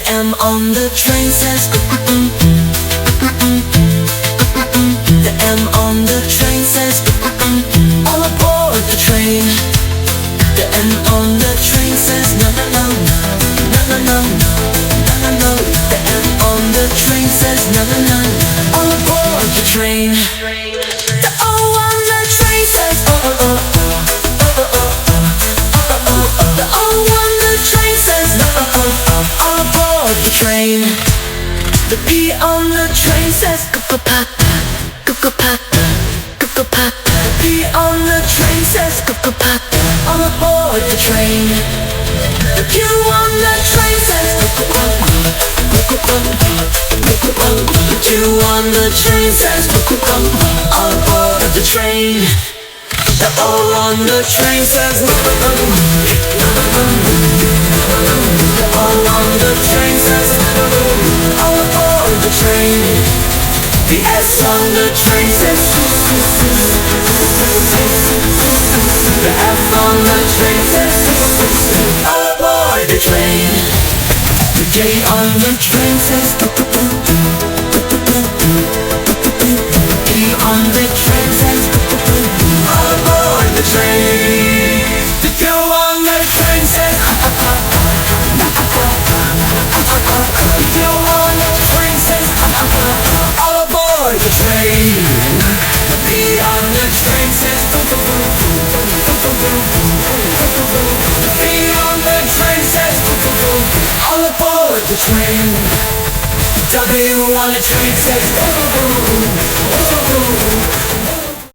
M on the train says the M on the train says all aboard the train. The N on the train says no no no no no no no no no. The N on the train says no no no all aboard the train. The O on the train says oh oh oh oh oh oh oh. The O on the train says no oh oh all aboard the train. The P on the train says go-go-pa, go-go-pa, go-go-pa. The P on the train says go-go-pa, all aboard the train. The Q on the train says go-go-pa, go-go-pa, go-go-pa. The Q on the train says go-go-pa, all aboard the train. The O on the train says go-go-pa, go-go-pa. The O on the train says all aboard the train. The S on the train says the F on the train says all aboard the train. The J on the train says E on the train says all aboard the train. The Q on the train says the Q on the train says all aboard the train. The B on the train says the B on the train says all aboard the train. W on the train says